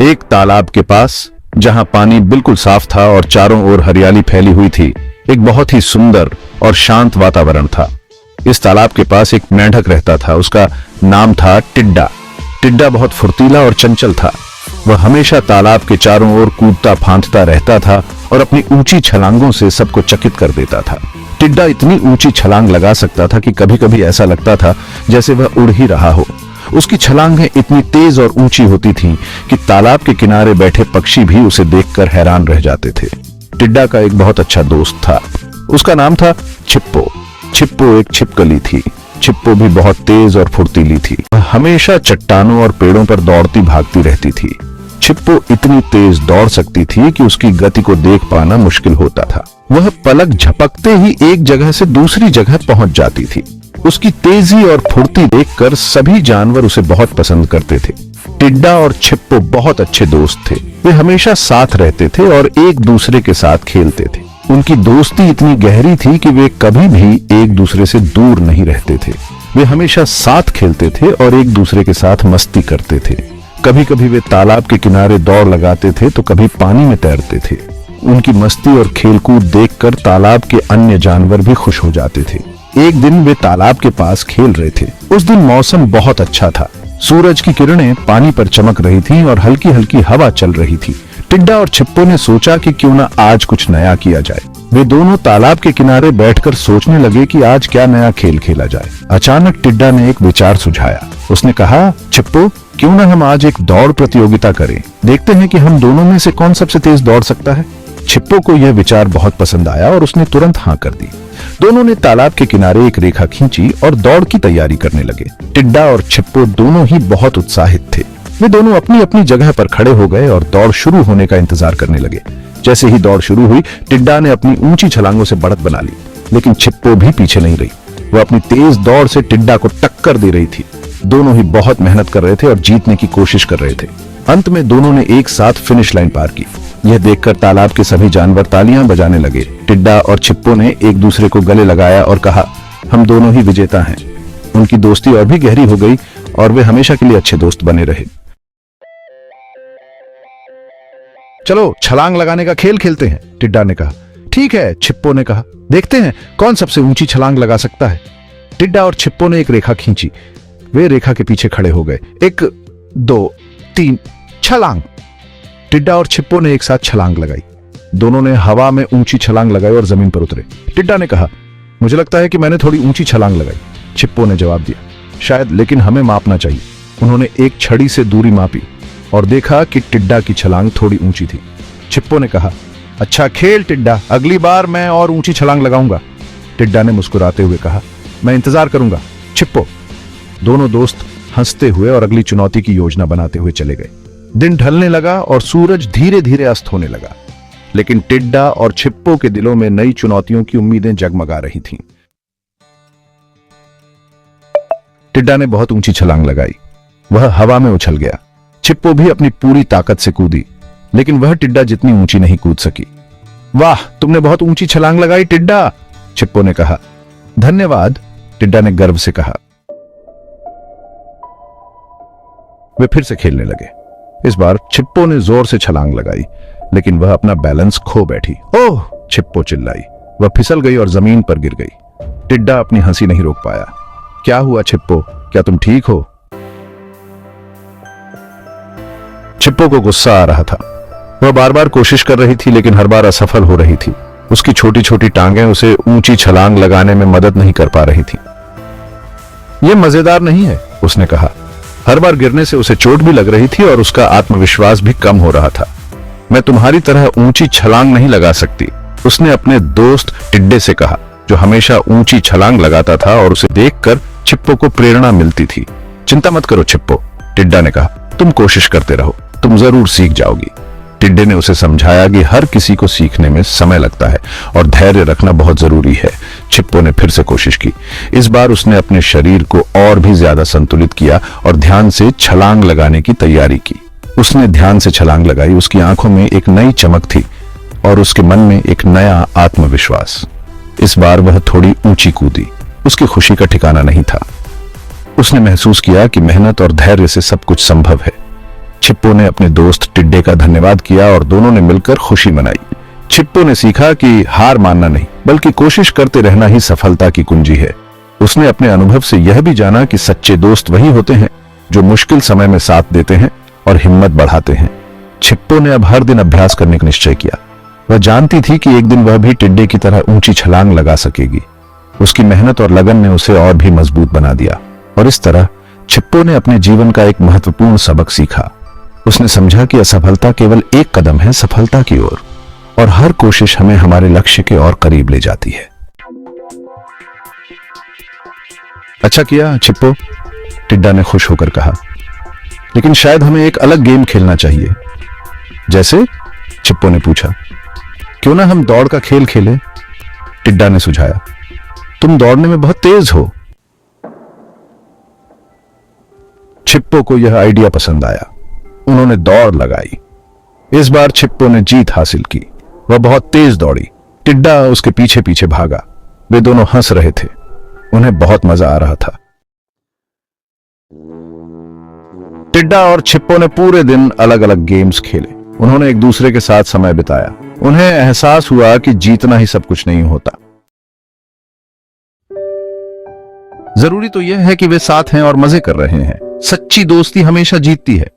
एक तालाब के पास, जहां पानी बिल्कुल साफ था और चारों ओर हरियाली फैली हुई थी, एक बहुत ही सुंदर और शांत वातावरण था। इस तालाब के पास एक मेंढक रहता था। उसका नाम था टिड्डा। टिड्डा बहुत फुर्तीला और चंचल था। वह हमेशा तालाब के चारों ओर कूदता फांदता रहता था और अपनी ऊंची छलांगों से सबको चकित कर देता था। टिड्डा इतनी ऊंची छलांग लगा सकता था कि कभी कभी ऐसा लगता था जैसे वह उड़ ही रहा हो। उसकी छलांगें इतनी तेज और ऊंची होती थीं कि तालाब के किनारे बैठे पक्षी भी उसे देखकर हैरान रह जाते थे। टिड्डा का एक बहुत अच्छा दोस्त था। उसका नाम था छिप्पो। छिप्पो एक छिपकली थी। छिप्पो भी बहुत तेज और फुर्तीली थी। वह हमेशा चट्टानों और पेड़ों पर दौड़ती भागती रहती थी। छिप्पो इतनी तेज दौड़ सकती थी कि उसकी गति को देख पाना मुश्किल होता था। वह पलक झपकते ही एक जगह से दूसरी जगह पहुंच जाती थी। उसकी तेजी और फुर्ती देखकर सभी जानवर उसे बहुत पसंद करते थे। टिड्डा और छिप्पो बहुत अच्छे दोस्त थे। वे हमेशा साथ रहते थे और एक दूसरे के साथ खेलते थे। उनकी दोस्ती इतनी गहरी थी कि वे कभी भी एक दूसरे से दूर नहीं रहते थे। वे हमेशा साथ खेलते थे और एक दूसरे के साथ मस्ती करते थे। कभी कभी वे तालाब के किनारे दौड़ लगाते थे तो कभी पानी में तैरते थे। उनकी मस्ती और खेलकूद देखकर तालाब के अन्य जानवर भी खुश हो जाते थे। एक दिन वे तालाब के पास खेल रहे थे। उस दिन मौसम बहुत अच्छा था। सूरज की किरणें पानी पर चमक रही थीं और हल्की हल्की हवा चल रही थी। टिड्डा और छिप्पो ने सोचा कि क्यों ना आज कुछ नया किया जाए। वे दोनों तालाब के किनारे बैठकर सोचने लगे कि आज क्या नया खेल खेला जाए। अचानक टिड्डा ने एक विचार सुझाया। उसने कहा, छिप्पो, क्यों ना हम आज एक दौड़ प्रतियोगिता करें। देखते हैं कि हम दोनों में से कौन सबसे तेज दौड़ सकता है। छिप्पो को यह विचार बहुत पसंद आया और उसने तुरंत हाँ कर दी। दोनों ने तालाब के किनारे एक रेखा खींची और दौड़ की तैयारी करने लगे। टिड्डा और छिप्पो दोनों ही बहुत उत्साहित थे। वे दोनों अपनी अपनी जगह पर खड़े हो गए और दौड़ शुरू होने का इंतजार करने लगे। जैसे ही दौड़ शुरू हुई, टिड्डा ने अपनी ऊंची छलांगों से बढ़त बना ली, लेकिन छिप्पो भी पीछे नहीं रही। वह अपनी तेज दौड़ से टिड्डा को टक्कर दे रही थी। दोनों ही बहुत मेहनत कर रहे थे और जीतने की कोशिश कर रहे थे। अंत में दोनों ने एक साथ फिनिश लाइन पार की। यह देखकर तालाब के सभी जानवर तालियां बजाने लगे। टिड्डा और छिप्पो ने एक दूसरे को गले लगाया और कहा, हम दोनों ही विजेता हैं। उनकी दोस्ती और भी गहरी हो गई और वे हमेशा के लिए अच्छे दोस्त बने रहे। चलो छलांग लगाने का खेल खेलते हैं, टिड्डा ने कहा। ठीक है, छिप्पो ने कहा। देखते हैं कौन सबसे ऊंची छलांग लगा सकता है। टिड्डा और छिप्पो ने एक रेखा खींची। वे रेखा के पीछे खड़े हो गए। 1 2 3 छलांग। टिड्डा और छिप्पो ने एक साथ छलांग लगाई। दोनों ने हवा में ऊंची छलांग लगाई और जमीन पर उतरे। टिड्डा ने कहा, मुझे लगता है कि मैंने थोड़ी ऊंची छलांग लगाई। छिप्पो ने जवाब दिया, शायद, लेकिन हमें मापना चाहिए। उन्होंने एक छड़ी से दूरी मापी और देखा कि टिड्डा की छलांग थोड़ी ऊंची थी। छिप्पो ने कहा, अच्छा खेल टिड्डा, अगली बार मैं और ऊंची छलांग लगाऊंगा। टिड्डा ने मुस्कुराते हुए कहा, मैं इंतजार करूंगा छिप्पो। दोनों दोस्त हंसते हुए और अगली चुनौती की योजना बनाते हुए चले गए। दिन ढलने लगा और सूरज धीरे धीरे अस्त होने लगा, लेकिन टिड्डा और छिप्पो के दिलों में नई चुनौतियों की उम्मीदें जगमगा रही थीं। टिड्डा ने बहुत ऊंची छलांग लगाई। वह हवा में उछल गया। छिप्पो भी अपनी पूरी ताकत से कूदी, लेकिन वह टिड्डा जितनी ऊंची नहीं कूद सकी। वाह, तुमने बहुत ऊंची छलांग लगाई टिड्डा, छिप्पो ने कहा। धन्यवाद, टिड्डा ने गर्व से कहा। वे फिर से खेलने लगे। इस बार छिप्पो ने जोर से छलांग लगाई, लेकिन वह अपना बैलेंस खो बैठी। ओह, छिप्पो चिल्लाई। वह फिसल गई और जमीन पर गिर गई। टिड्डा अपनी हंसी नहीं रोक पाया। क्या हुआ छिप्पो, क्या तुम ठीक हो? छिप्पो को गुस्सा आ रहा था। वह बार बार कोशिश कर रही थी, लेकिन हर बार असफल हो रही थी। उसकी छोटी छोटी टांगें उसे ऊंची छलांग लगाने में मदद नहीं कर पा रही थी। यह मजेदार नहीं है, उसने कहा। हर बार गिरने से उसे चोट भी लग रही थी और उसका आत्मविश्वास भी कम हो रहा था। मैं तुम्हारी तरह ऊंची छलांग नहीं लगा सकती, उसने अपने दोस्त टिड्डे से कहा, जो हमेशा ऊंची छलांग लगाता था और उसे देखकर छिप्पो को प्रेरणा मिलती थी। चिंता मत करो छिप्पो, टिड्डा ने कहा, तुम कोशिश करते रहो, तुम जरूर सीख जाओगी। टिड्डे ने उसे समझाया कि हर किसी को सीखने में समय लगता है और धैर्य रखना बहुत जरूरी है। छिप्पो ने फिर से कोशिश की। इस बार उसने अपने शरीर को और भी ज्यादा संतुलित किया और ध्यान से छलांग लगाने की तैयारी की। उसने ध्यान से छलांग लगाई। उसकी आंखों में एक नई चमक थी और उसके मन में एक नया आत्मविश्वास। इस बार वह थोड़ी ऊंची कूदी। उसकी खुशी का ठिकाना नहीं था। उसने महसूस किया कि मेहनत और धैर्य से सब कुछ संभव है। छिप्पो ने अपने दोस्त टिड्डे का धन्यवाद किया और दोनों ने मिलकर खुशी मनाई। छिप्पो ने सीखा कि हार मानना नहीं बल्कि कोशिश करते रहना ही सफलता की कुंजी है। उसने अपने अनुभव से यह भी जाना कि सच्चे दोस्त वही होते हैं जो मुश्किल समय में साथ देते हैं और हिम्मत बढ़ाते हैं। छिप्पो ने अब हर दिन अभ्यास करने का निश्चय किया। वह जानती थी कि एक दिन वह भी टिड्डे की तरह ऊंची छलांग लगा सकेगी। उसकी मेहनत और लगन ने उसे और भी मजबूत बना दिया और इस तरह छिप्पो ने अपने जीवन का एक महत्वपूर्ण सबक सीखा। उसने समझा कि असफलता केवल एक कदम है सफलता की ओर और हर कोशिश हमें हमारे लक्ष्य के और करीब ले जाती है। अच्छा किया छिप्पो, टिड्डा ने खुश होकर कहा, लेकिन शायद हमें एक अलग गेम खेलना चाहिए। जैसे? छिप्पो ने पूछा। क्यों ना हम दौड़ का खेल खेलें? टिड्डा ने सुझाया। तुम दौड़ने में बहुत तेज हो। छिप्पो को यह आइडिया पसंद आया। उन्होंने दौड़ लगाई। इस बार छिप्पो ने जीत हासिल की। वह बहुत तेज दौड़ी। टिड्डा उसके पीछे पीछे भागा। वे दोनों हंस रहे थे। उन्हें बहुत मजा आ रहा था। टिड्डा और छिप्पो ने पूरे दिन अलग अलग गेम्स खेले। उन्होंने एक दूसरे के साथ समय बिताया। उन्हें एहसास हुआ कि जीतना ही सब कुछ नहीं होता। जरूरी तो यह है कि वे साथ हैं और मजे कर रहे हैं। सच्ची दोस्ती हमेशा जीतती है।